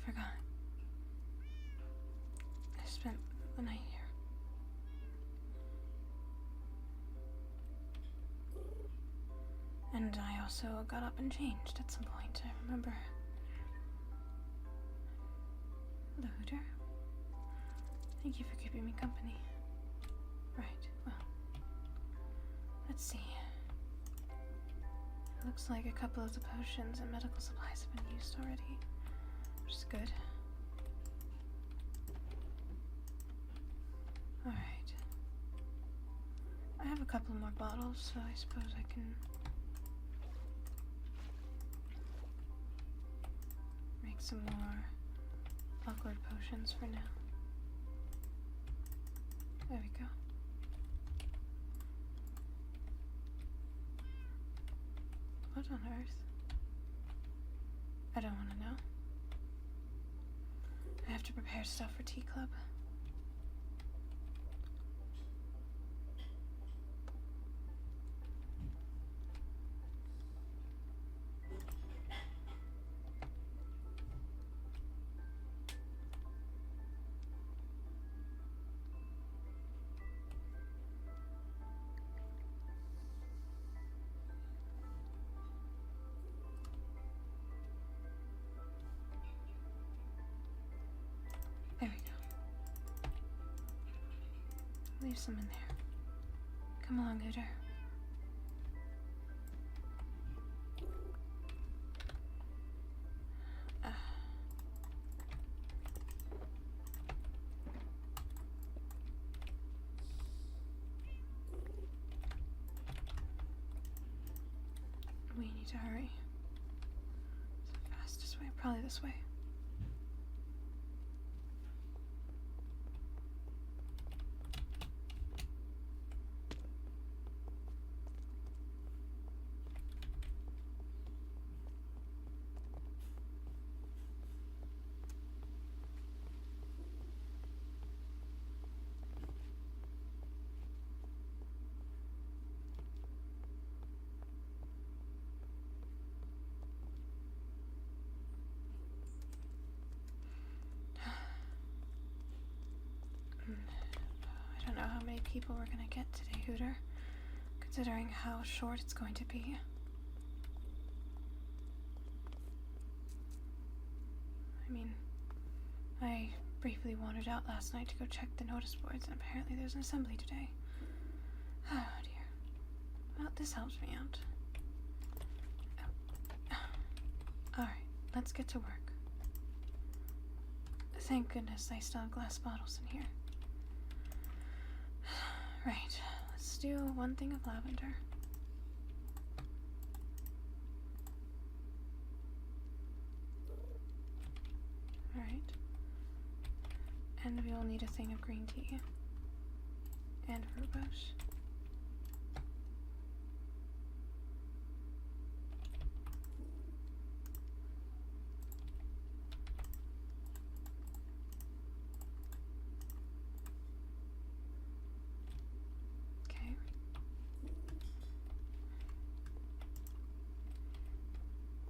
forgot. I spent the night here. And I also got up and changed at some point, I remember. Hello, Hooter. Thank you for keeping me company. Right, well, let's see. It looks like a couple of the potions and medical supplies have been used already, which is good. Alright. I have a couple more bottles, so I suppose I can make some more awkward potions for now. There we go. What on earth? I don't want to know. I have to prepare stuff for tea club. There we go. Leave some in there. Come along, Hooter. We need to hurry. It's the fastest way, probably this way. I don't know how many people we're gonna get today, Hooter, considering how short it's going to be. I mean, I briefly wandered out last night to go check the notice boards, and apparently there's an assembly today. Oh dear. Well, this helps me out. Alright, let's get to work. Thank goodness I still have glass bottles in here. Right, let's do one thing of lavender. Alright. And we will need a thing of green tea. And rooibos.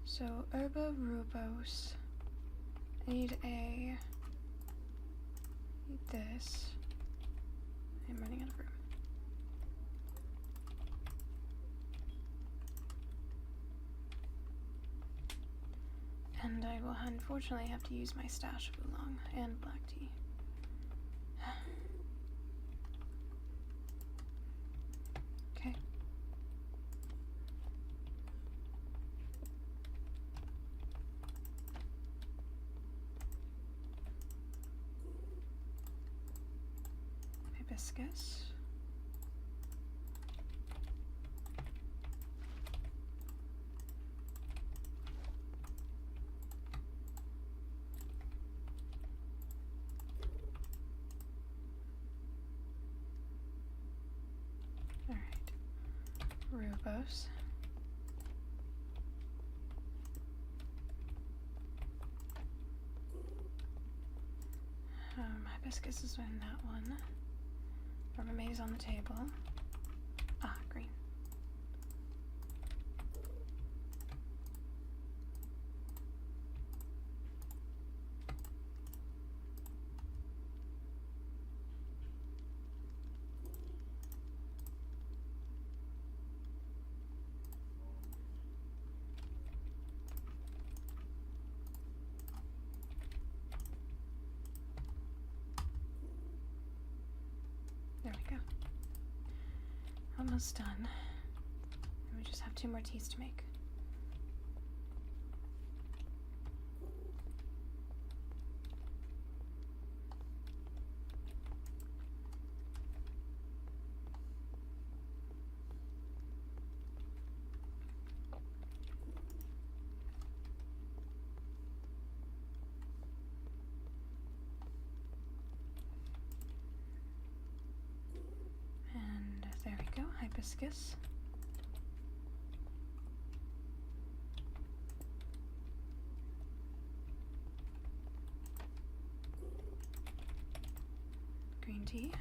So, herba rubos. I need this. I'm running out of room. And I will unfortunately have to use my stash of oolong and black tea. Okay. Hibiscus. All right. Rooibos. Hibiscus is in that one. Rubbermaid is on the table. Ah, green. almost done. We just have 2 more teas to make. And there we go, hibiscus. Green tea.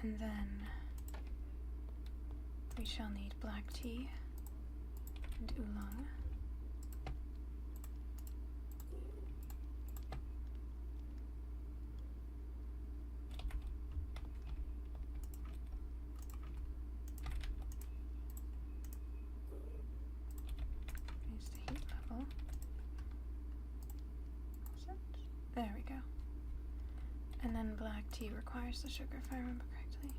And then we shall need black tea and oolong. Raise the heat level. Is it? There we go. And then black tea requires the sugar, if I remember correctly.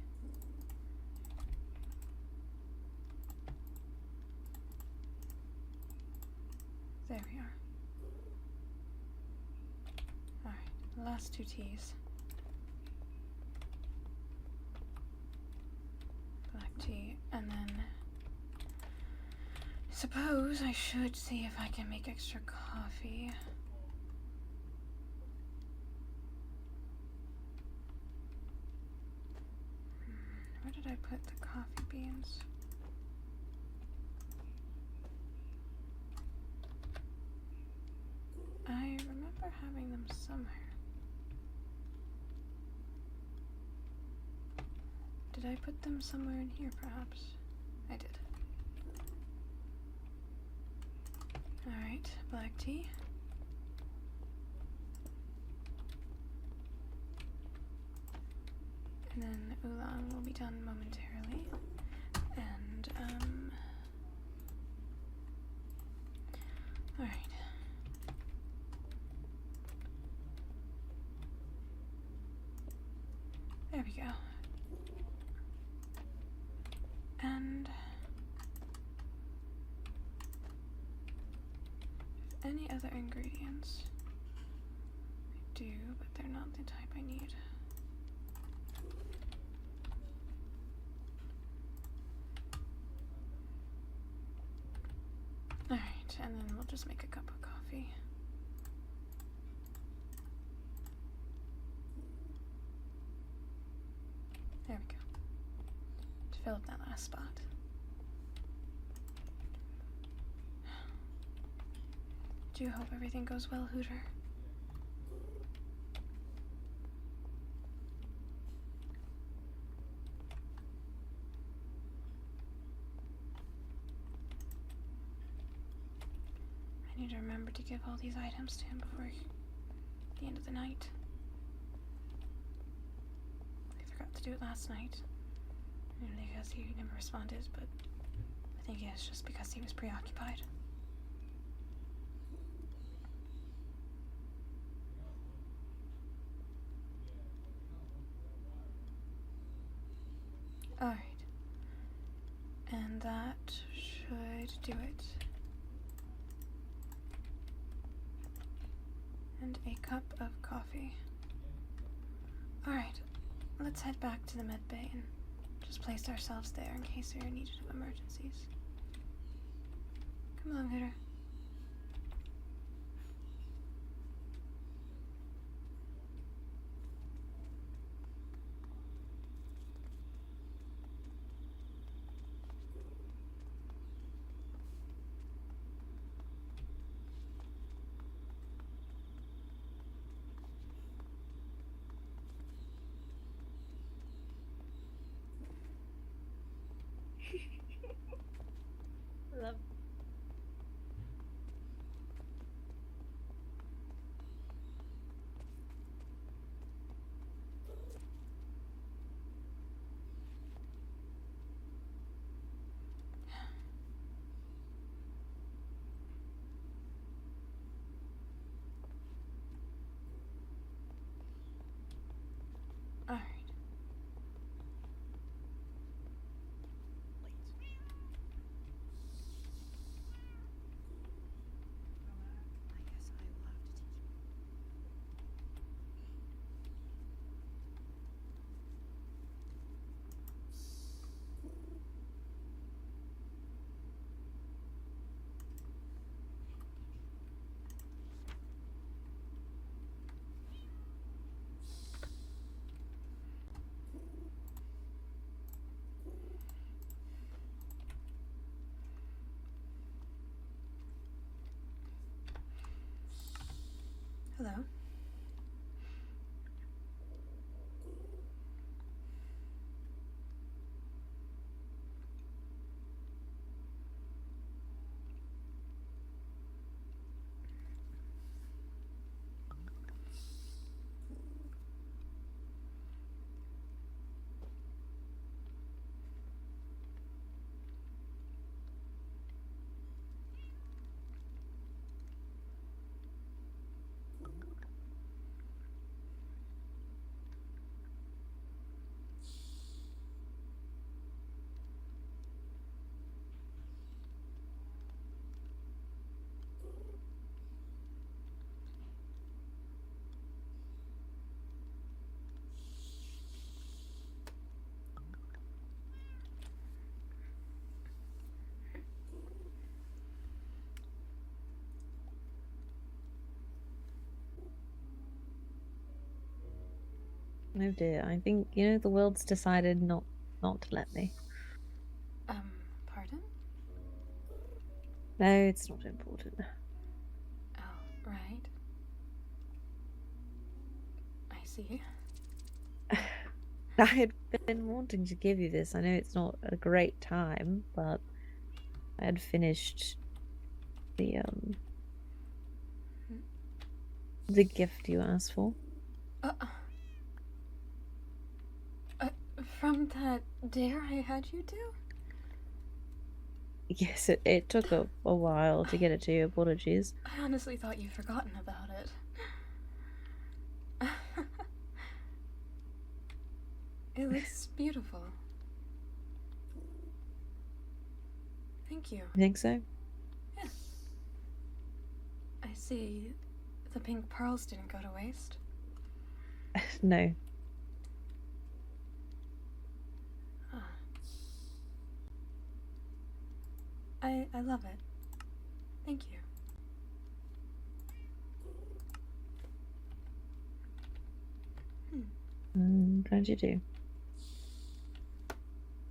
There we are. Alright, the last 2 teas. Black tea, and then I suppose I should see if I can make extra coffee. Where did I put the coffee beans? I remember having them somewhere. Did I put them somewhere in here, perhaps? I did. Alright, black tea. And then oolong will be done momentarily. And, alright. There we go. And any other ingredients? I do, but they're not the type I need. Alright, and then we'll just make a cup of coffee. There we go. To fill up that last spot. Do hope everything goes well, Hooter. I need to remember to give all these items to him before the end of the night. I forgot to do it last night. Because he never responded, but I think it's just because he was preoccupied. Alright. And that should do it. And a cup of coffee. Alright, let's head back to the med bay and just place ourselves there in case we are needed of emergencies. Come along, Hooter. Love. Hello. Oh dear, I think, the world's decided not to let me. Pardon? No, it's not important. Oh, right. I see. I had been wanting to give you this. I know it's not a great time, but I had finished the gift you asked for. Uh, from that dare I had you do? Yes, it took a while to get it to you. Apologies. I honestly thought you'd forgotten about it. It looks beautiful. Thank you. You think so? Yeah. I see the pink pearls didn't go to waste. No. Huh. I love it. Thank you. Glad you do.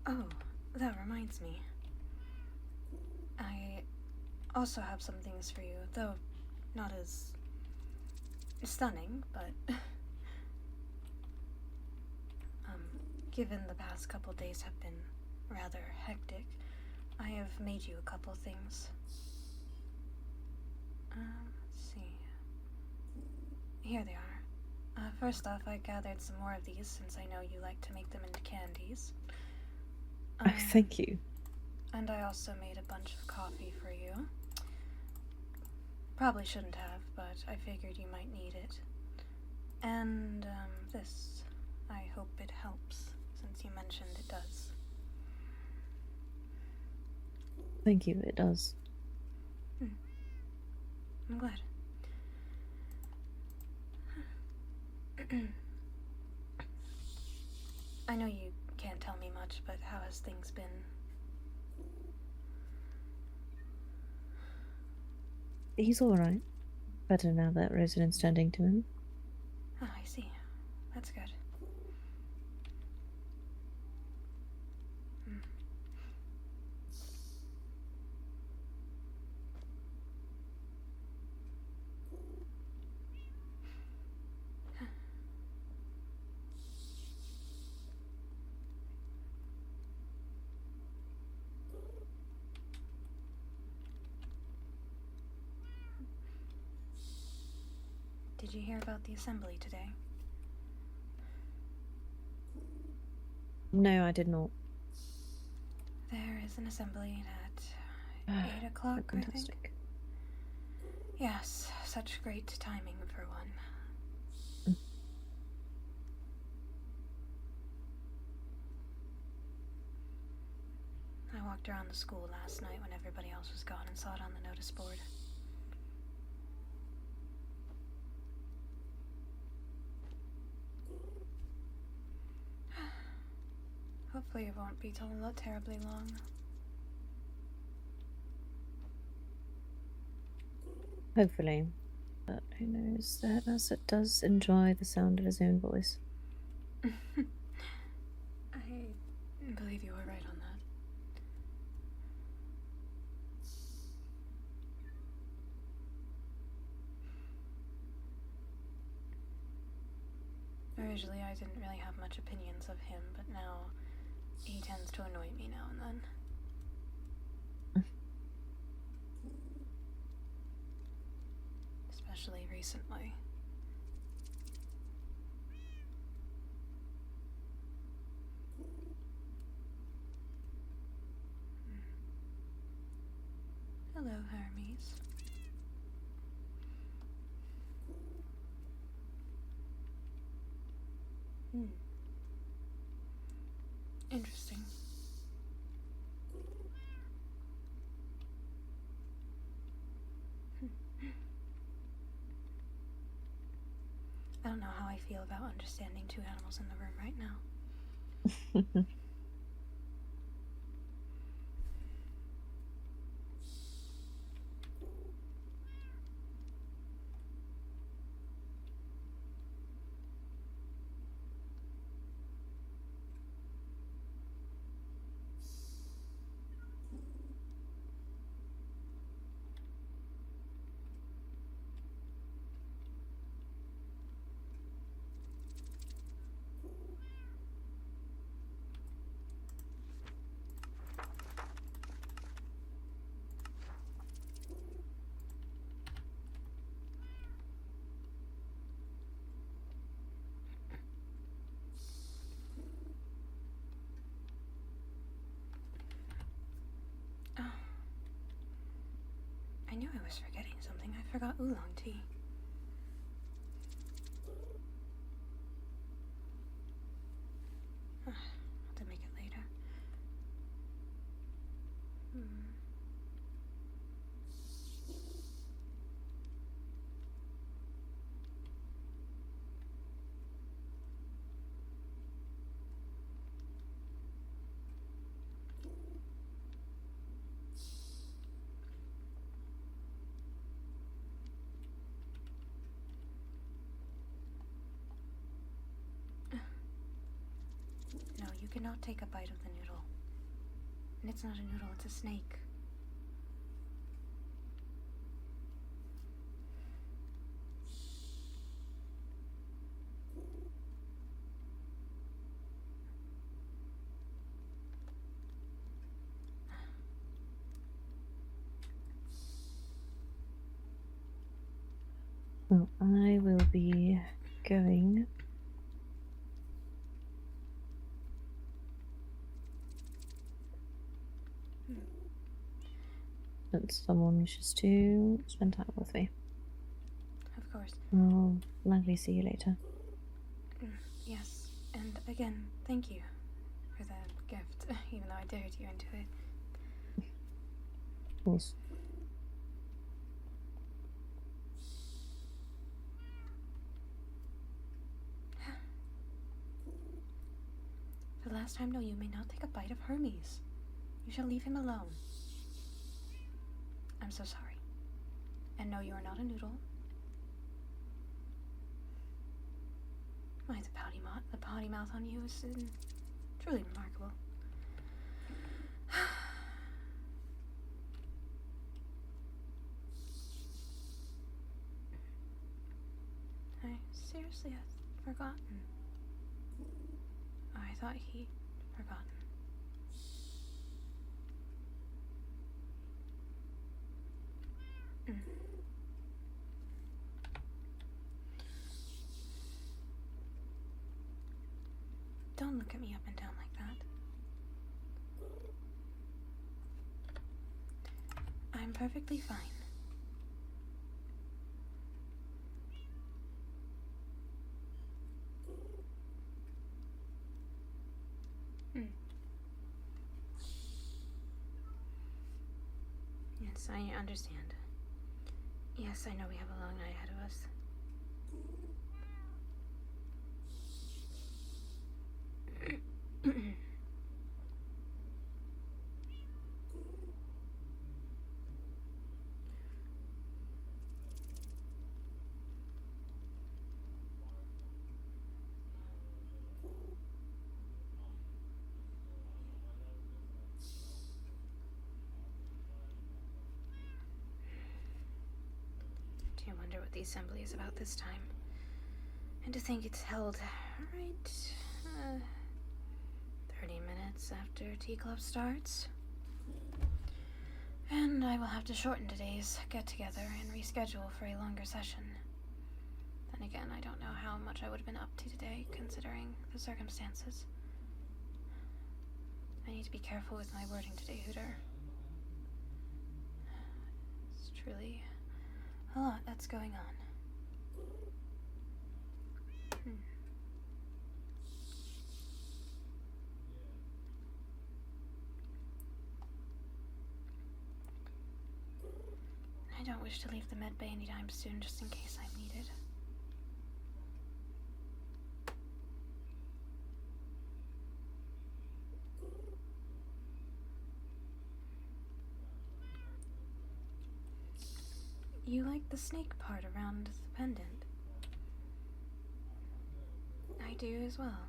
Oh, that reminds me. I also have some things for you, though not as stunning, but given the past couple days have been rather hectic, I have made you a couple things. Let's see. Here they are. First off, I gathered some more of these since I know you like to make them into candies. Oh, thank you. And I also made a bunch of coffee for you. Probably shouldn't have, but I figured you might need it. And, this. I hope it helps, since you mentioned it does. Thank you, it does. I'm glad. I know you can't tell me much, but how has things been? He's alright. Better now that residence tending to him. Oh, I see. That's good. Did you hear about the assembly today? No, I did not. There is an assembly at 8 o'clock, I think. Yes, such great timing for one. I walked around the school last night when everybody else was gone and saw it on the notice board. Hopefully it won't be terribly long. Hopefully. But who knows? The headmaster does enjoy the sound of his own voice. I believe you were right on that. Originally, I didn't really have much opinions of him, but now he tends to annoy me now and then. Especially recently. Hello, Hermes. Interesting. I don't know how I feel about understanding two animals in the room right now. Oh. I knew I was forgetting something. I forgot oolong tea. I'll have to make it later. No, you cannot take a bite of the noodle. And it's not a noodle, it's a snake. Well, I will be going. But someone wishes to spend time with me. Of course. I'll likely see you later. Yes, and again, thank you for the gift, even though I dared you into it. Of course. For the last time, no, you may not take a bite of Hermes. You shall leave him alone. I'm so sorry. And no, you are not a noodle. Why, the potty mouth on you is truly remarkable. I seriously had forgotten. Oh, I thought he'd forgotten. Don't look at me up and down like that. I'm perfectly fine. Yes, I understand. Yes, I know we have a long night ahead of us. Do you wonder what the assembly is about this time? And to think it's held Alright. 30 minutes after tea club starts. And I will have to shorten today's get-together and reschedule for a longer session. Then again, I don't know how much I would have been up to today, considering the circumstances. I need to be careful with my wording today, Hooter. It's truly a lot that's going on. I don't wish to leave the med bay anytime soon, just in case I'm needed. You like the snake part around the pendant? I do as well.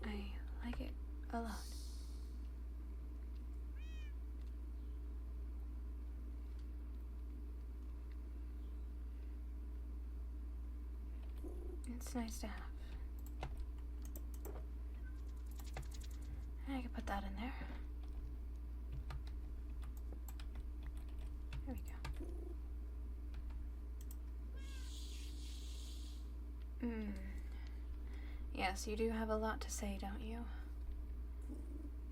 I like it a lot. It's nice to have. I can put that in there. There we go. Yes, you do have a lot to say, don't you?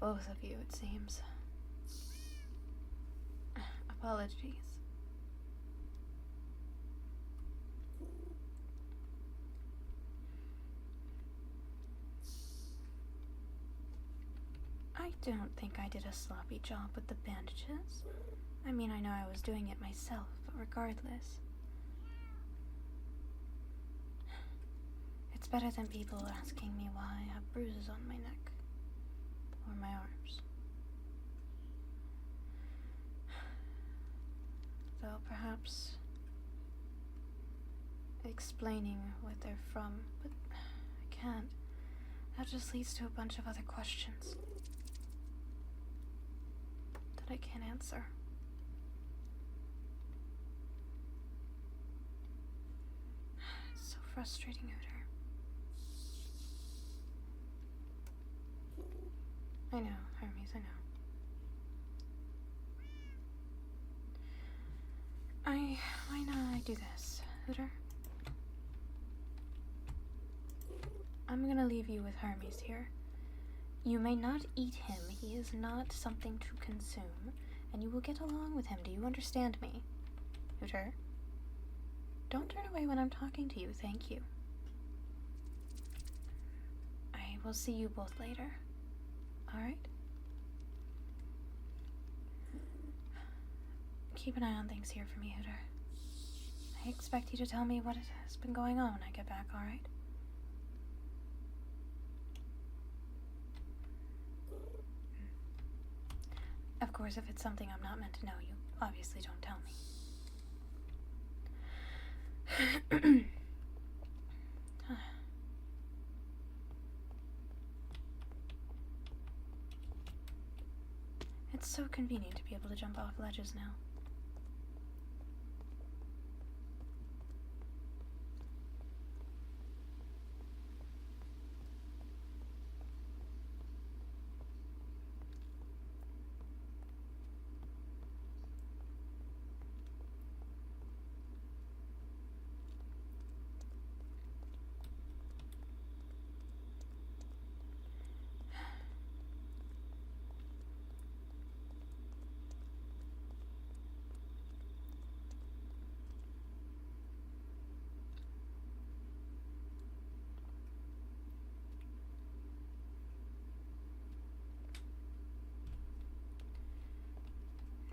Both of you, it seems. Apologies. I don't think I did a sloppy job with the bandages. I mean, I know I was doing it myself, but regardless. It's better than people asking me why I have bruises on my neck or my arms. Though perhaps explaining what they're from, but I can't. That just leads to a bunch of other questions that I can't answer. It's so frustrating, Hooter. I know, Hermes, I know. Why not I do this, Hooter? I'm gonna leave you with Hermes here. You may not eat him, he is not something to consume, and you will get along with him. Do you understand me, Hooter? Don't turn away when I'm talking to you, thank you. I will see you both later. Alright? Keep an eye on things here for me, Hooter. I expect you to tell me what has been going on when I get back, alright? Of course, if it's something I'm not meant to know, you obviously don't tell me. It's so convenient to be able to jump off ledges now.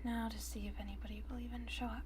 Now to see if anybody will even show up.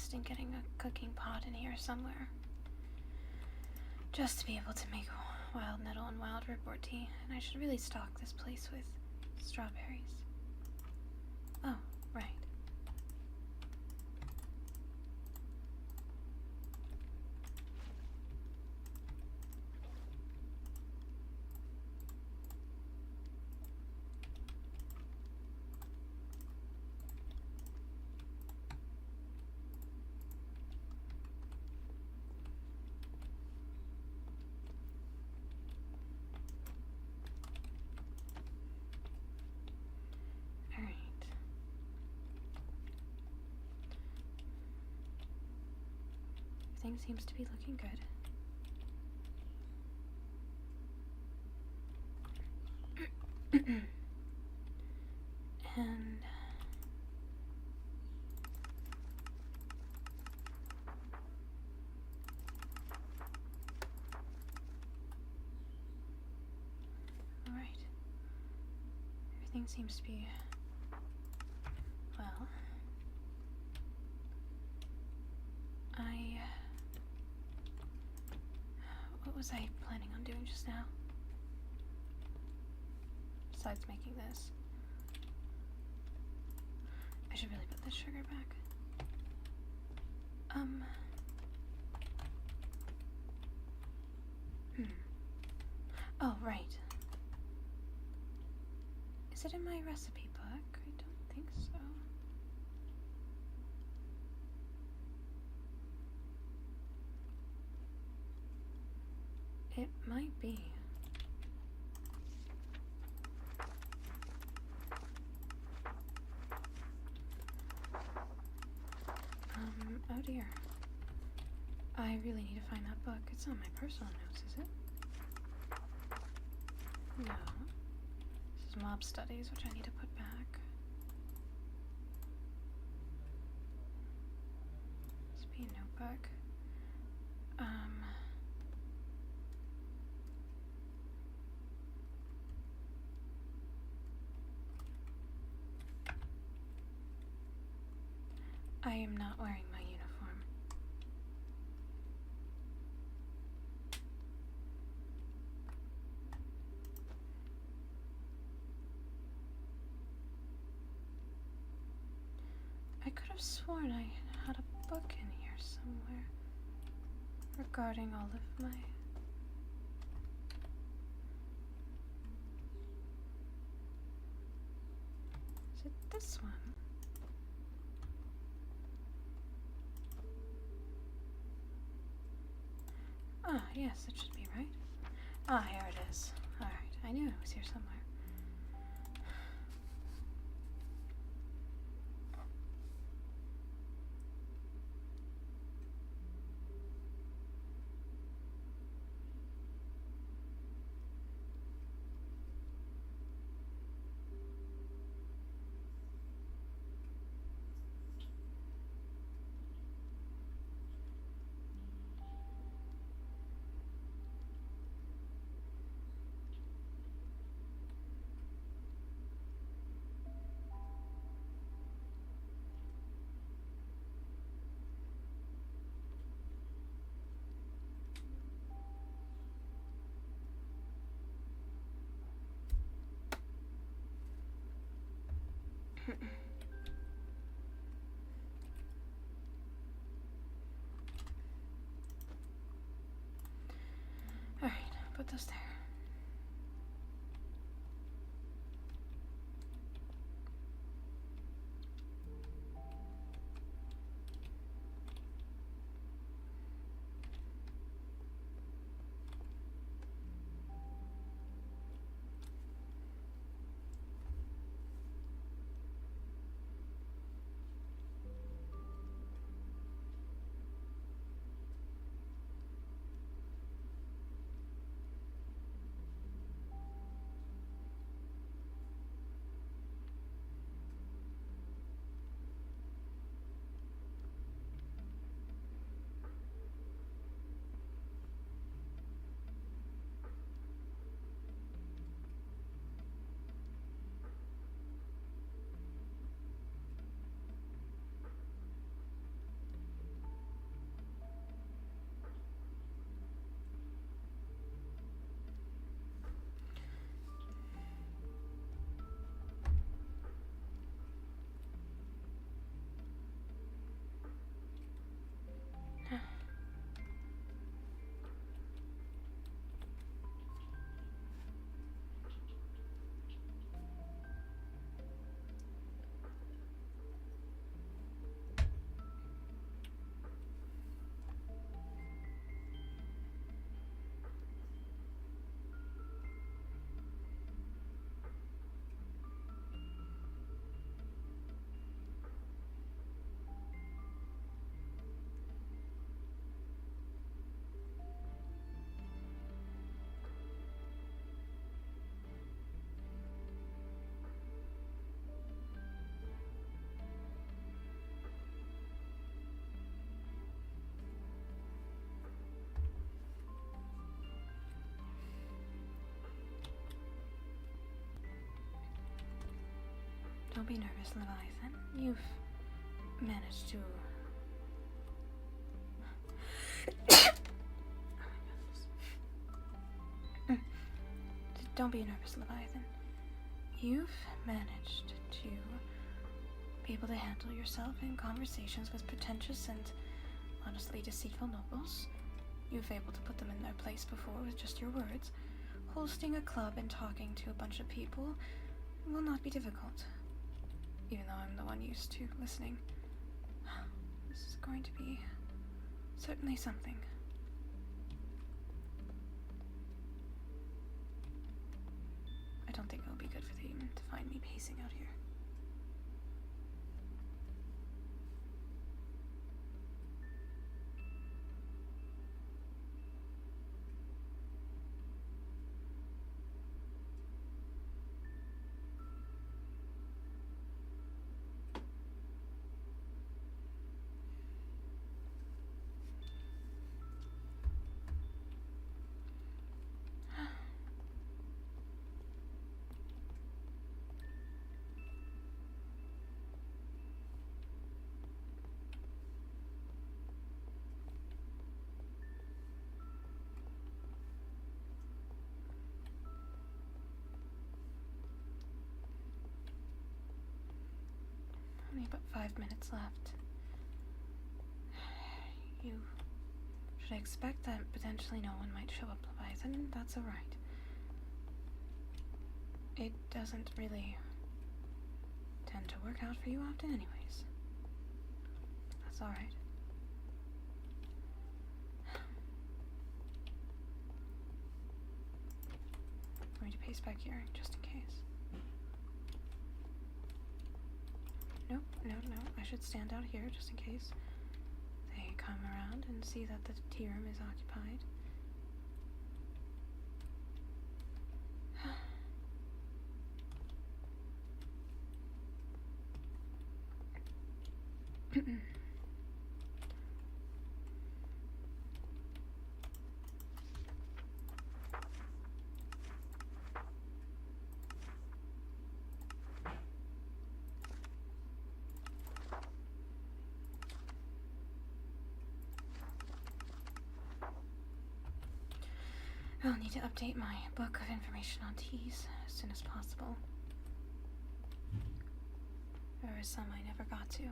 invest in getting a cooking pot in here somewhere. Just to be able to make wild nettle and wild ripcord tea. And I should really stock this place with strawberries. Oh, right. Everything seems to be looking good. And all right. Everything seems to be well. What was I planning on doing just now? Besides making this. I should really put this sugar back. Oh, right. Is it in my recipe book? I don't think so. It might be. Oh dear. I really need to find that book. It's not my personal notes, is it? No. This is mob studies, which I need to put back. This be a notebook. I am not wearing my uniform. I could have sworn I had a book in here somewhere regarding all of my... Is it this one? Ah, yes, it should be right. Ah, here it is. Alright, I knew it was here somewhere. Alright, put those there. Don't be nervous, Leviathan. You've managed to... Don't be nervous, Leviathan. You've managed to be able to handle yourself in conversations with pretentious and honestly deceitful nobles. You've been able to put them in their place before with just your words. Hosting a club and talking to a bunch of people will not be difficult. Even though I'm the one used to listening. This is going to be certainly something. I don't think it'll be good for them to find me pacing out here. Only about 5 minutes left. You should expect that potentially no one might show up, Leviathan, and that's alright. It doesn't really tend to work out for you often anyways. That's alright. I'm going to pace back here, just in case. Nope, no, I should stand out here just in case they come around and see that the tea room is occupied. I'll need to update my book of information on teas as soon as possible. There are some I never got to.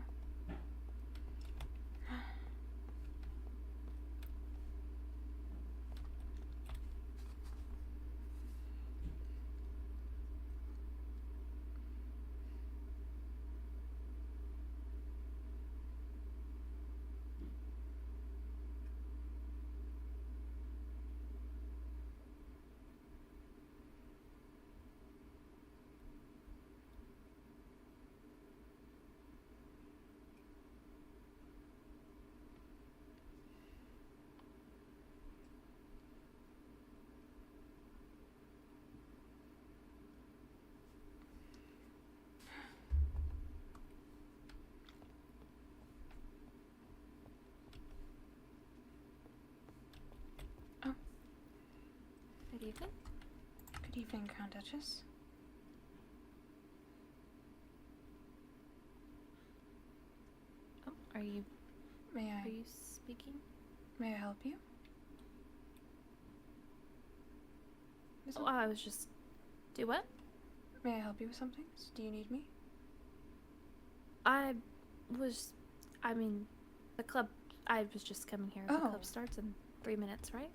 Good evening. Good evening, Crown Duchess. Oh, are you Are you speaking? May I help you? Oh, I was just... Do what? May I help you with something? Do you need me? I mean, the club... I was just coming here. The club starts in 3 minutes, right?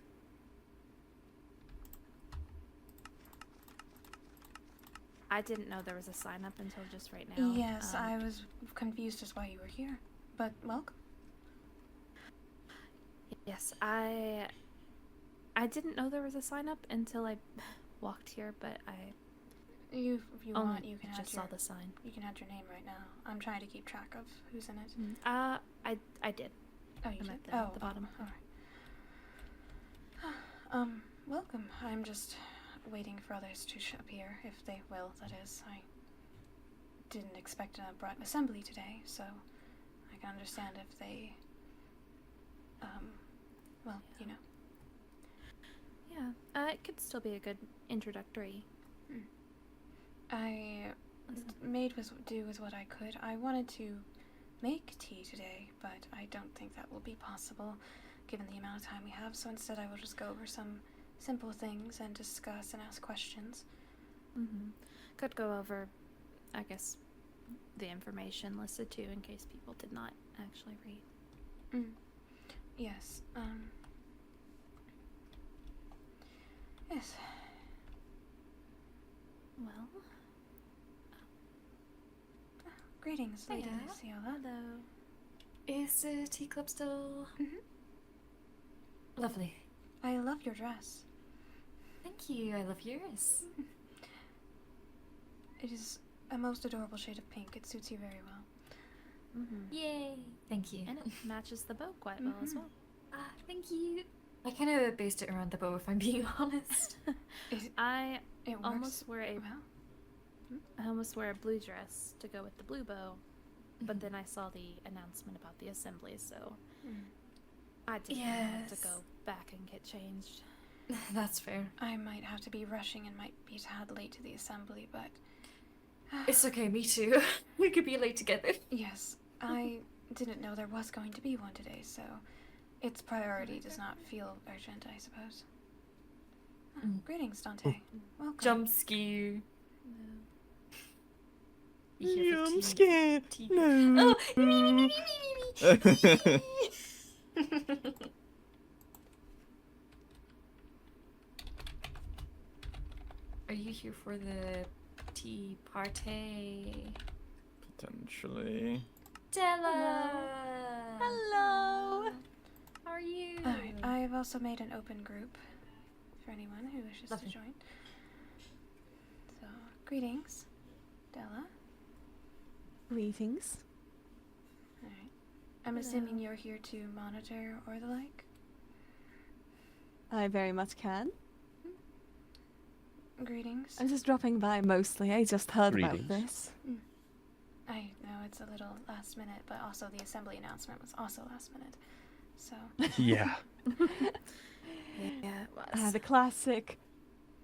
I didn't know there was a sign up until just right now. Yes, I was confused as why you were here, but welcome. Yes, I didn't know there was a sign up until I walked here, but If you want, you can just saw the sign. You can add your name right now. I'm trying to keep track of who's in it. I did. Oh, you I'm did? at the bottom. Alright. Welcome. I'm just waiting for others to appear, if they will, that is. I didn't expect an abrupt assembly today, so I can understand if they, well, you know. Yeah, it could still be a good introductory. I made do with what I could. I wanted to make tea today, but I don't think that will be possible given the amount of time we have, so instead I will just go over some simple things and discuss and ask questions. Could go over, I guess, the information listed too, in case people did not actually read. Yes, yes. Well, Greetings, Lady Hiya. Luciala. hello. Is the tea club still... Lovely. I love your dress. Thank you, I love yours. It is a most adorable shade of pink. It suits you very well. Yay! Thank you. And it matches the bow quite well as well. Ah, thank you. I kind of based it around the bow, if I'm being honest. I It works almost wear a well. I almost wear a blue dress to go with the blue bow, but then I saw the announcement about the assembly, so I didn't have to Yes. go back and get changed. That's fair. I might have to be rushing and might be a tad late to the assembly, but It's okay, me too. We could be late together. yes, I didn't know there was going to be one today, so its priority does not feel urgent, I suppose. Greetings, Dante. Welcome. Jump scare. Yeah, I'm tea. scared. Tea. No. Oh, me. Are you here for the tea party? Potentially. Della! Hello. How are you? Alright, I've also made an open group for anyone who wishes Lovely. to join. So, greetings, Della. Greetings. Alright. I'm assuming you're here to monitor or the like? I very much can. Greetings. I'm just dropping by mostly. I just heard about Greetings. this. I know it's a little last minute, but also the assembly announcement was also last minute. So, Yeah. Yeah, it was. The classic.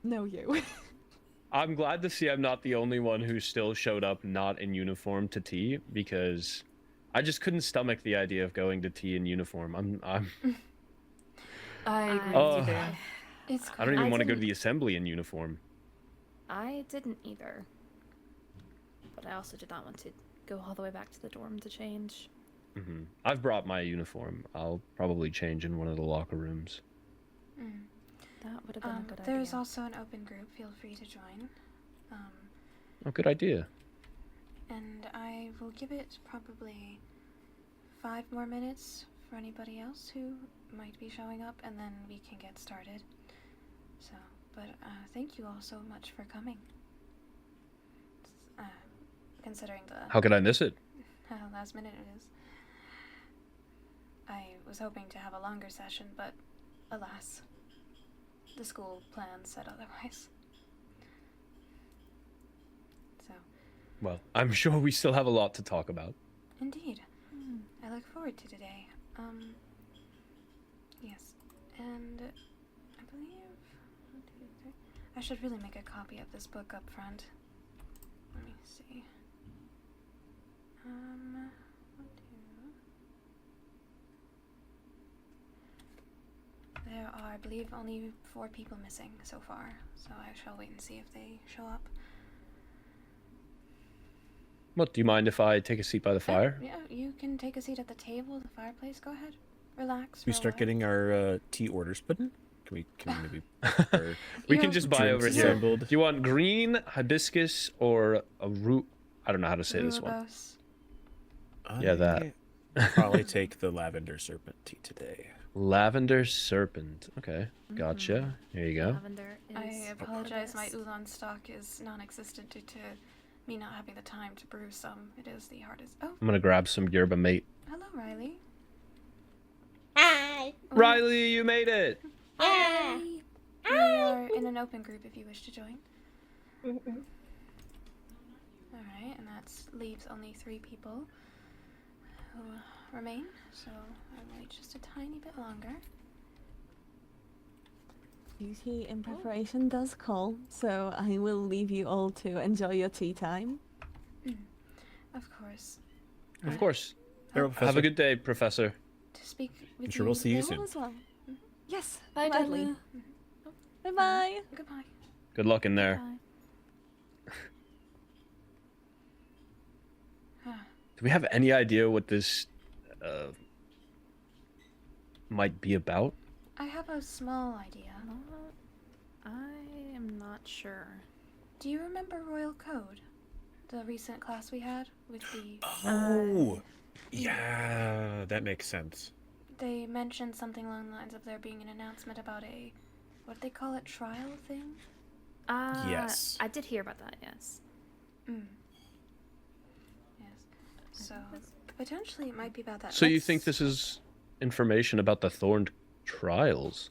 Know you. I'm glad to see I'm not the only one who still showed up not in uniform to tea, because I just couldn't stomach the idea of going to tea in uniform. I'm I agree Oh. with you there. it's I don't cool. even want to go to didn't- the assembly in uniform. I didn't either. But I also did not want to go all the way back to the dorm to change. I've brought my uniform. I'll probably change in one of the locker rooms. That would have been a good There's idea. also an open group. Feel free to join. Oh, good idea. And I will give it probably 5 more minutes for anybody else who might be showing up, and then we can get started. So, but thank you all so much for coming. Considering the How could I miss it? how last minute it is. I was hoping to have a longer session, but alas, the school plan said otherwise. So, Well, I'm sure we still have a lot to talk about. indeed. I look forward to today. Yes. And I believe 1, 2, 3. I should really make a copy of this book up front. Let me see. 1, 2. There are, I believe, only 4 people missing so far, so I shall wait and see if they show up. What, do you mind if I take a seat by the fire? Yeah, you can take a seat at the table, the fireplace. Go ahead. Relax. Can we start relax. getting our tea orders put in? Can we maybe our We You can know- just buy drinks over here. assembled? Do you want green, hibiscus, or a root? I don't know how to say this one. Rooibos. Yeah, that. I'll probably take the lavender serpent tea today. Lavender serpent. Okay, gotcha. Here you go. Lavender is I apologize, my best. oolong stock is non-existent due to me not having the time to brew some. It is the hardest. Oh, I'm gonna grab some yerba mate. hello, Riley. Hi. Riley, you made it! Yeah. We are in an open group if you wish to join. Alright, and that leaves only 3 people who remain, so I'll wait just a tiny bit longer. Duty in preparation does call, so I will leave you all to enjoy your tea time. Of course. Of course. Farewell, Have Professor. a good day, Professor. To speak with I'm sure we'll see you later. soon. All as well. Yes, Bye, gladly. Della. Bye bye. Goodbye. Good luck in there. Bye. Do we have any idea what this might be about? I have a small idea. I am not sure. Do you remember Royal Code? The recent class we had with the... Oh, yeah, that makes sense. They mentioned something along the lines of there being an announcement about a... What do they call it? Trial thing? Yes. I did hear about that, yes. Yes. So, potentially it might be about that. So you think Let's- this is information about the Thorne trials?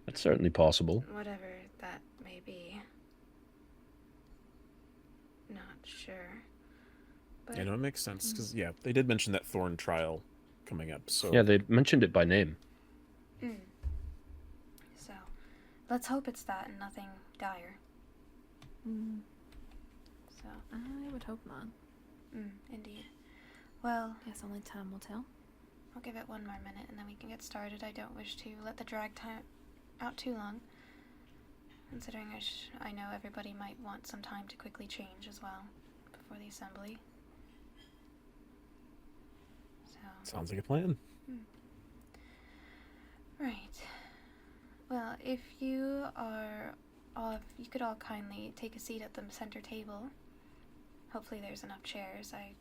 That's certainly possible. Whatever that may be. Not sure. But Yeah, no, it makes sense because they did mention that Thorne trial coming up. So Yeah, they mentioned it by name. So, let's hope it's that and nothing dire. So, I would hope not. indeed. Well, Yes, only time will tell. I'll give it one more minute and then we can get started. I don't wish to let the drag time out too long, considering I know everybody might want some time to quickly change as well before the assembly. So, sounds like a plan. right. Well, if you are all, if you could all kindly take a seat at the center table. Hopefully there's enough chairs. I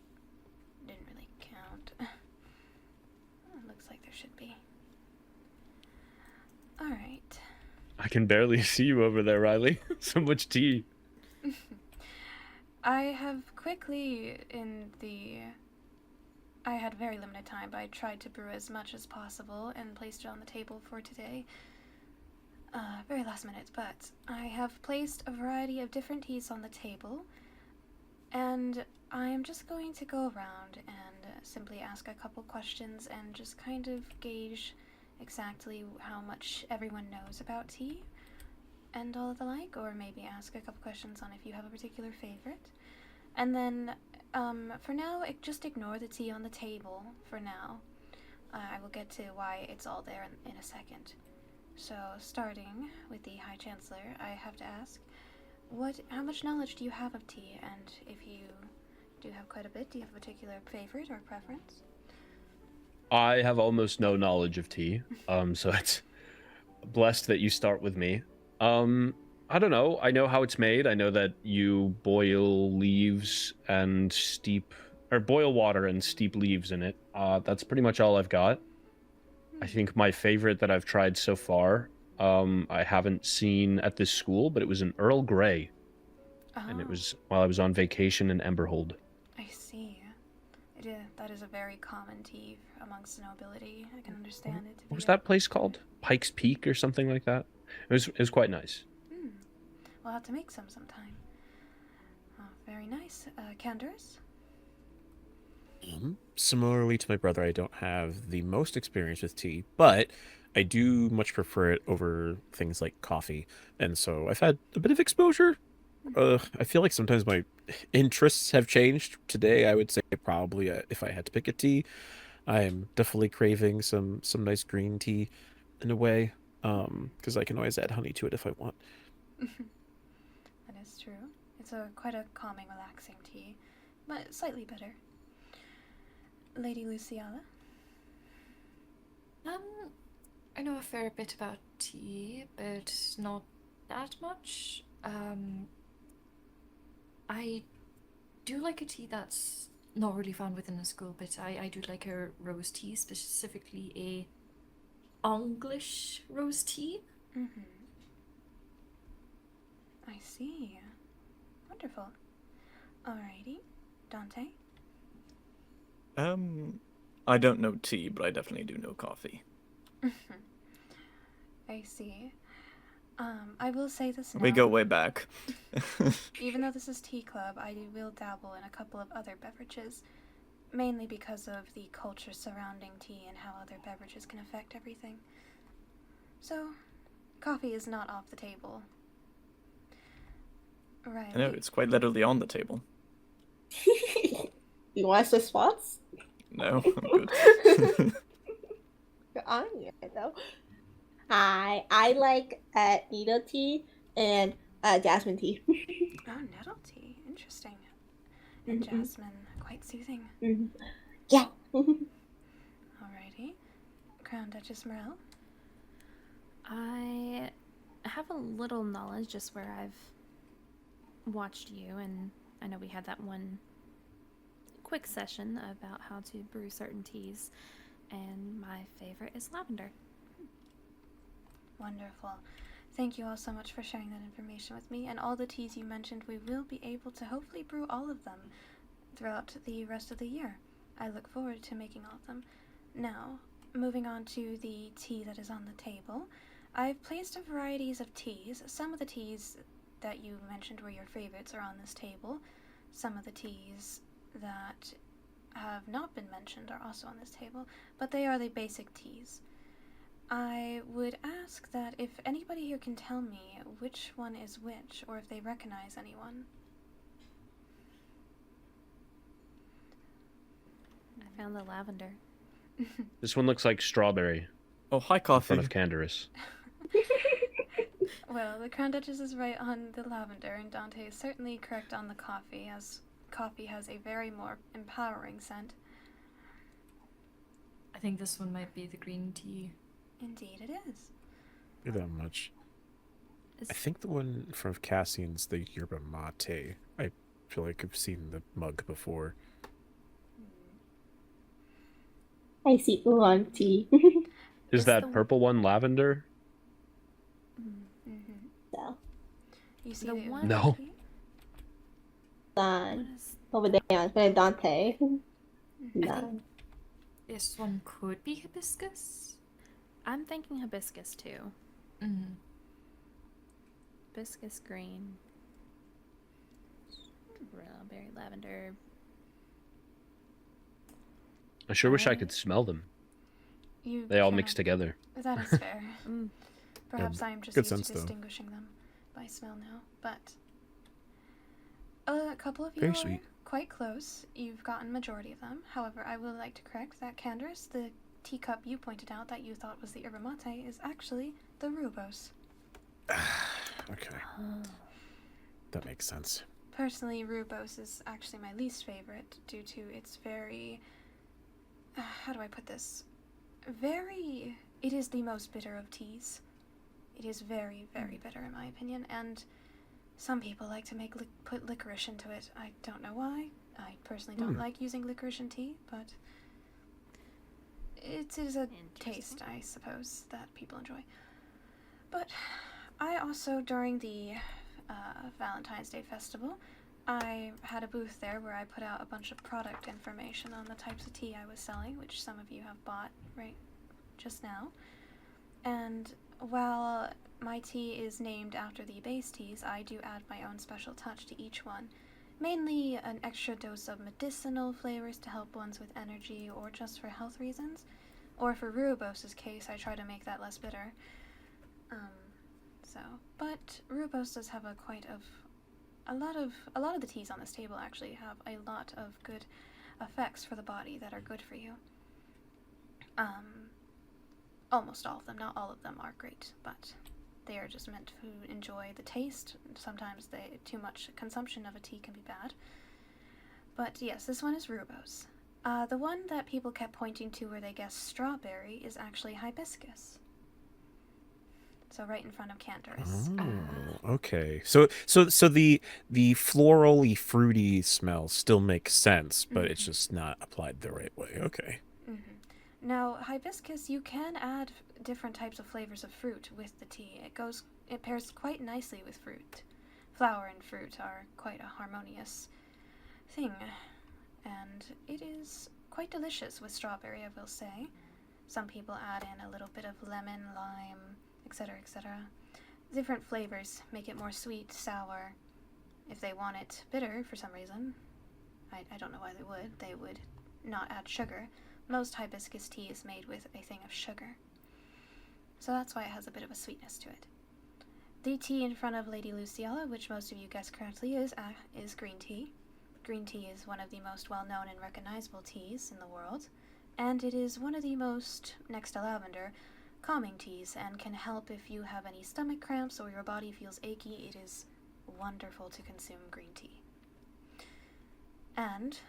didn't really count. It looks like there should be. Alright. I can barely see you over there, Riley. So much tea. I have quickly I had very limited time, but I tried to brew as much as possible and placed it on the table for today. Very last minute, but I have placed a variety of different teas on the table, and I am just going to go around and simply ask a couple questions and just kind of gauge exactly how much everyone knows about tea and all of the like, or maybe ask a couple questions on if you have a particular favorite. And then, for now, just ignore the tea on the table for now. I will get to why it's all there in a second. So, starting with the High Chancellor, I have to ask, how much knowledge do you have of tea? And if you do have quite a bit, do you have a particular favorite or preference? I have almost no knowledge of tea, so it's blessed that you start with me. I don't know. I know how it's made. I know that you boil leaves and boil water and steep leaves in it. That's pretty much all I've got. I think my favorite that I've tried so far, I haven't seen at this school, but it was an Earl Grey. And it was while I was on vacation in Emberhold. I see. That is a very common tea amongst the nobility. I can understand it. What was that place called? Pike's Peak or something like that? It was quite nice. We'll have to make some sometime. Oh, very nice. Candors? Similarly to my brother, I don't have the most experience with tea, but I do much prefer it over things like coffee. And so I've had a bit of exposure. I feel like sometimes my interests have changed. Today, I would say probably if I had to pick a tea, I'm definitely craving some nice green tea in a way, because I can always add honey to it if I want. That is true. It's quite a calming, relaxing tea, but slightly bitter. Lady Luciala? I know a fair bit about tea, but not that much. I do like a tea that's not really found within a school, but I do like a rose tea, specifically a English rose tea. I see. Wonderful. Alrighty. Dante? I don't know tea, but I definitely do know coffee. I see. I will say this now. We go way back. Even though this is tea club, I will dabble in a couple of other beverages, mainly because of the culture surrounding tea and how other beverages can affect everything. So, coffee is not off the table. Right. I know, it's quite literally on the table. You want to switch spots? No, I'm good. You're on here, though. Hi, I like needle tea and jasmine tea. Oh, nettle tea. Interesting. And jasmine, quite soothing. Yeah. Alrighty. Crown Duchess Morel. I have a little knowledge just where I've watched you, and I know we had that one quick session about how to brew certain teas, and my favorite is lavender. Wonderful. Thank you all so much for sharing that information with me, and all the teas you mentioned, we will be able to hopefully brew all of them throughout the rest of the year. I look forward to making all of them. Now, moving on to the tea that is on the table, I've placed a varieties of teas. Some of the teas that you mentioned were your favorites are on this table. Some of the teas that have not been mentioned are also on this table, but they are the basic teas. I would ask that if anybody here can tell me which one is which, or if they recognize anyone. I found the lavender. This one looks like strawberry Oh, hi, in coffee. front of Canderous. Well, the Crown Duchess is right on the lavender, and Dante is certainly correct on the coffee, as coffee has a very more empowering scent. I think this one might be the green tea. Indeed it is. Not that much. Is- I think the one in front of Cassian's the yerba mate. I feel like I've seen the mug before. I see oolong tea. Is Is that the- purple one lavender? Mm-hmm. So, You see The the one- No. What done. is Over there in front of Dante. I Done. think this one could be hibiscus. I'm thinking hibiscus too. Mm. Hibiscus green. Berry lavender. I sure wish I I- could smell them. You They all cannot- mix together. That is fair. Mm. Perhaps I am just good used sense, to though. distinguishing them by smell now, but a couple of you Very are sweet. quite close. You've gotten majority of them. However, I would like to correct that Canderous, the teacup you pointed out that you thought was the yerba mate, is actually the rooibos. Okay. That makes sense. Personally, rooibos is actually my least favorite due to its very... how do I put this? It is the most bitter of teas. It is very, very bitter in my opinion, and some people like to put licorice into it. I don't know why. I personally don't like using licorice in tea, but it is a taste, I suppose, that people enjoy. But I also, during the Valentine's Day Festival, I had a booth there where I put out a bunch of product information on the types of tea I was selling, which some of you have bought right just now. And while my tea is named after the base teas, I do add my own special touch to each one. Mainly an extra dose of medicinal flavors to help ones with energy or just for health reasons. Or for rooibos' case, I try to make that less bitter. But rooibos does have a lot of the teas on this table actually have a lot of good effects for the body that are good for you. Almost all of them, not all of them are great, but they are just meant to enjoy the taste. Sometimes too much consumption of a tea can be bad. But yes, this one is rooibos. The one that people kept pointing to where they guessed strawberry is actually hibiscus. So right in front of Canderous. Oh, okay. So the florally fruity smell still makes sense, but it's just not applied the right way. Okay. Now, hibiscus, you can add different types of flavors of fruit with the tea. It pairs quite nicely with fruit. Flower and fruit are quite a harmonious thing, and it is quite delicious with strawberry, I will say. Some people add in a little bit of lemon, lime, etc., etc. Different flavors make it more sweet, sour. If they want it bitter for some reason, I don't know why they would. They would not add sugar. Most hibiscus tea is made with a thing of sugar. So that's why it has a bit of a sweetness to it. The tea in front of Lady Luciala, which most of you guessed correctly, is green tea. green tea is one of the most well-known and recognizable teas in the world, and it is one of the most, next to lavender, calming teas, and can help if you have any stomach cramps or your body feels achy. It is wonderful to consume green tea. And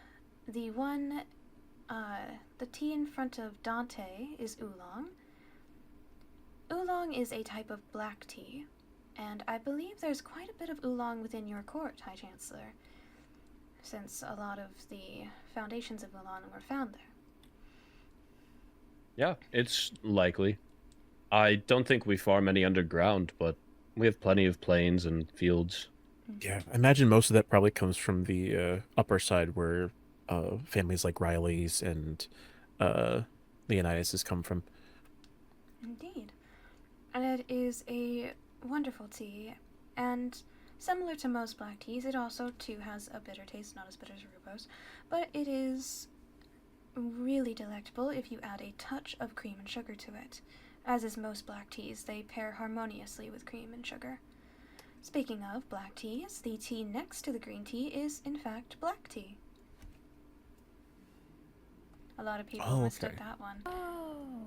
the tea in front of Dante is oolong. Oolong is a type of black tea, and I believe there's quite a bit of oolong within your court, High Chancellor, since a lot of the foundations of oolong were found there. Yeah, it's likely. I don't think we farm any underground, but we have plenty of plains and fields. Yeah, I imagine most of that probably comes from the upper side where families like Riley's and Leonidas come from. Indeed. And it is a wonderful tea, and similar to most black teas, it also, too, has a bitter taste, not as bitter as rooibos, but it is really delectable if you add a touch of cream and sugar to it. As is most black teas, they pair harmoniously with cream and sugar. Speaking of black teas, the tea next to the green tea is, in fact, black tea. A lot of people mistook that one. Oh.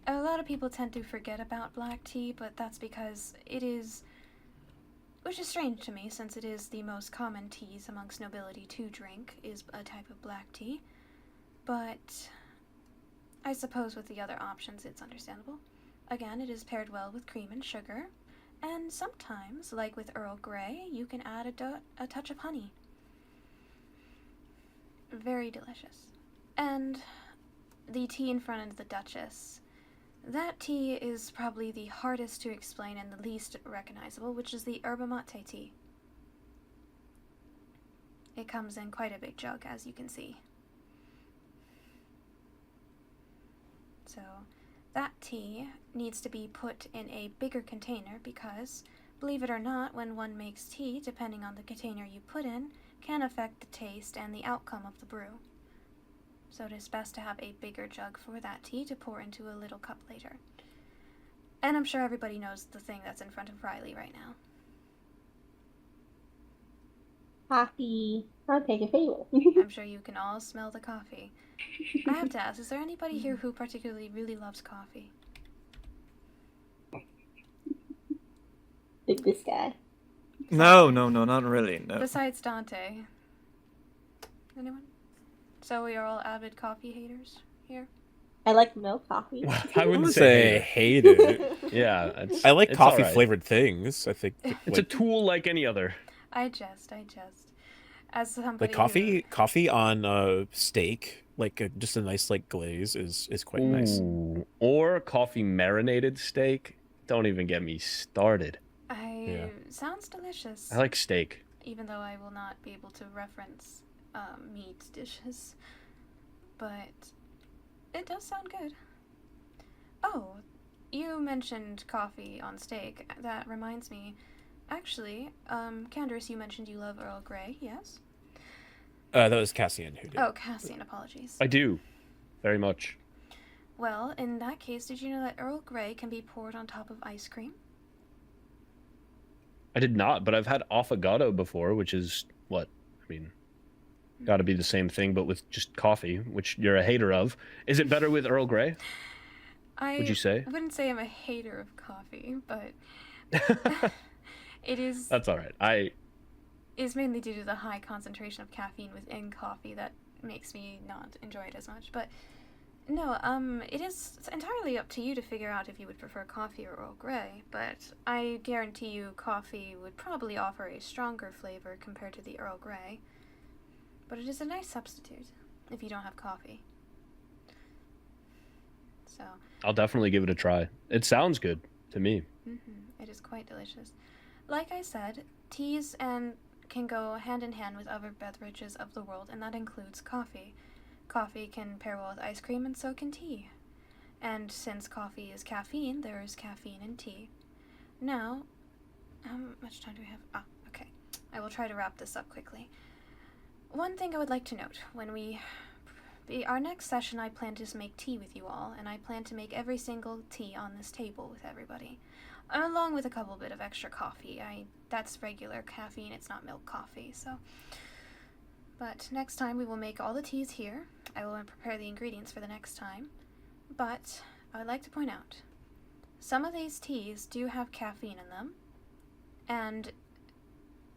A lot of people tend to forget about black tea, but that's because it is, which is strange to me, since it is the most common teas amongst nobility to drink, is a type of black tea. But I suppose with the other options it's understandable. Again, it is paired well with cream and sugar, and sometimes, like with Earl Grey, you can add a touch of honey. Very delicious. And the tea in front of the Duchess. That tea is probably the hardest to explain and the least recognizable, which is the yerba mate tea. It comes in quite a big jug, as you can see. So, that tea needs to be put in a bigger container because, believe it or not, when one makes tea, depending on the container you put in, can affect the taste and the outcome of the brew. So it is best to have a bigger jug for that tea to pour into a little cup later. And I'm sure everybody knows the thing that's in front of Riley right now. Coffee. I'll take your favorite. I'm sure you can all smell the coffee. I have to ask, is there anybody here who particularly really loves coffee? Like this guy. No, not really. No. Besides Dante. Anyone? So we are all avid coffee haters here? I like milk coffee. I wouldn't say hate it. Yeah, I like it's coffee alright. flavored things. I think It's a tool like any other. I jest. As somebody like coffee on steak, like just a nice like glaze is quite nice. Ooh, or coffee marinated steak. Don't even get me started. Sounds delicious. I like steak. Even though I will not be able to reference meat dishes. But it does sound good. Oh, you mentioned coffee on steak. That reminds me. Actually, Candace, you mentioned you love Earl Grey, yes? That was Cassian who did. Oh, Cassian, apologies. I do. Very much. Well, in that case, did you know that Earl Grey can be poured on top of ice cream? I did not, but I've had affogato before, which is what? I mean, got to be the same thing, but with just coffee, which you're a hater of. Is it better with Earl Grey? Would you say? I wouldn't say I'm a hater of coffee, but it is. That's all right. It's mainly due to the high concentration of caffeine within coffee that makes me not enjoy it as much. But no, it is entirely up to you to figure out if you would prefer coffee or Earl Grey. But I guarantee you, coffee would probably offer a stronger flavor compared to the Earl Grey. But it is a nice substitute if you don't have coffee. So I'll definitely give it a try. It sounds good to me. It is quite delicious. Like I said, teas can go hand in hand with other beverages of the world, and that includes coffee. Coffee can pair well with ice cream, and so can tea. And since coffee is caffeine, there is caffeine in tea. Now, how much time do we have? Okay. I will try to wrap this up quickly. One thing I would like to note when we Our next session, I plan to just make tea with you all, and I plan to make every single tea on this table with everybody, along with a couple bit of extra coffee. That's regular caffeine, it's not milk coffee, so. But next time we will make all the teas here. I will prepare the ingredients for the next time. But I would like to point out, some of these teas do have caffeine in them, and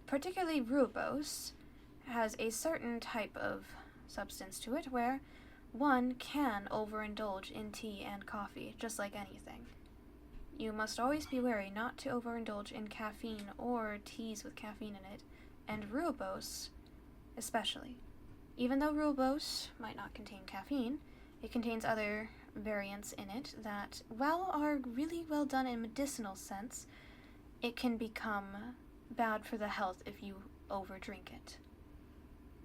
particularly rooibos has a certain type of substance to it where one can overindulge in tea and coffee, just like anything. You must always be wary not to overindulge in caffeine or teas with caffeine in it, and rooibos especially. Even though rooibos might not contain caffeine, it contains other variants in it that, while are really well done in medicinal sense, it can become bad for the health if you overdrink it.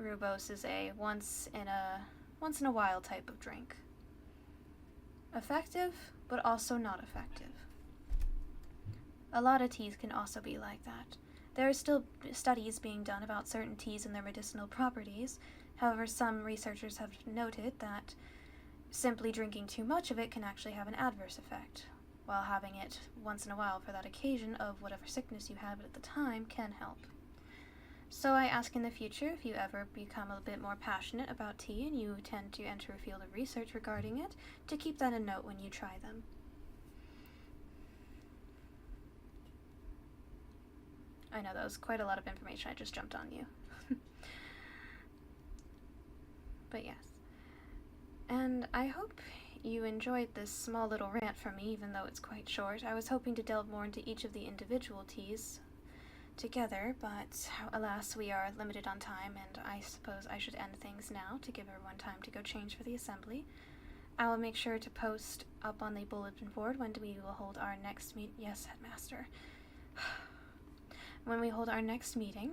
Rooibos is a once in a while type of drink. Effective, but also not effective. A lot of teas can also be like that. There are still studies being done about certain teas and their medicinal properties. However, some researchers have noted that simply drinking too much of it can actually have an adverse effect, while having it once in a while for that occasion of whatever sickness you have at the time can help. So I ask in the future, if you ever become a bit more passionate about tea and you tend to enter a field of research regarding it, to keep that in note when you try them. I know that was quite a lot of information I just jumped on you. But yes. And I hope you enjoyed this small little rant from me, even though it's quite short. I was hoping to delve more into each of the individual teas together, but alas, we are limited on time, and I suppose I should end things now to give everyone time to go change for the assembly. I will make sure to post up on the bulletin board when we will hold our next yes, Headmaster. When we hold our next meeting,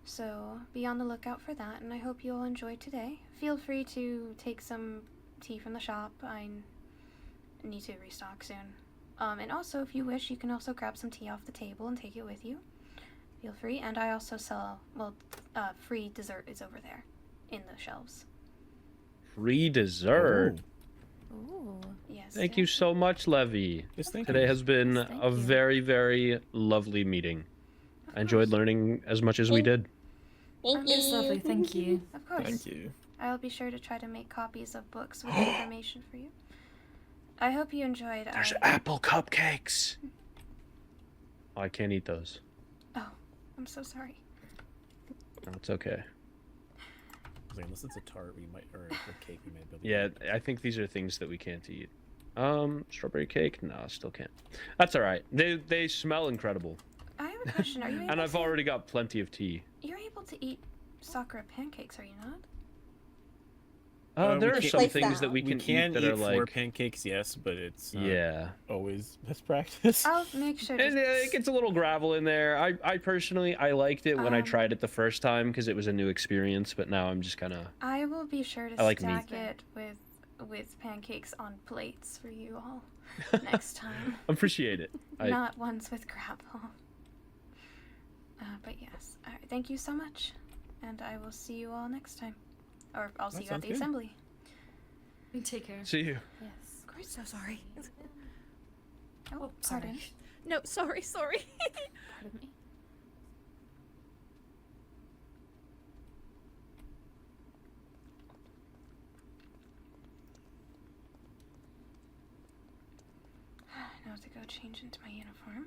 so be on the lookout for that, and I hope you all enjoyed today. Feel free to take some tea from the shop. I need to restock soon. And also, if you wish, you can also grab some tea off the table and take it with you. Feel free, and I also sell, free dessert is over there in the shelves. Free dessert. Ooh. Yes. Thank you so much, Levy. Yes, thank Today you. has been Yes, thank a you. very, very lovely meeting. I enjoyed learning as much as we did. Thank you. It's lovely, thank you. Of course. Thank you. I'll be sure to try to make copies of books with information for you. I hope you enjoyed There's apple cupcakes. Oh, I can't eat those. Oh, I'm so sorry. No, it's okay. Unless it's a tart, we might, or a cake, we might be able to Yeah, I think these are things that we can't eat. Strawberry cake? No, still can't. That's all right. They smell incredible. I have a question. Are you able And I've to... already got plenty of tea. You're able to eat sakura pancakes, are you not? There we are can't- some Like things that. that we can eat that eat are flour like... pancakes, yes, but it's not Yeah. always best practice. I'll make sure to... And it gets a little gravel in there. I personally, I liked it when I tried it the first time because it was a new experience, but now I'm just kind of... I will be sure to I like stack meat. it with pancakes on plates for you all next time. Appreciate it. Not ones with gravel. But yes. All right, thank you so much. And I will see you all next time. Or I'll see That you at sounds the good. assembly. Take care. See you. Yes. Of course, so sorry. Oh, sorry. pardon. No, sorry. Pardon me. Now to go change into my uniform.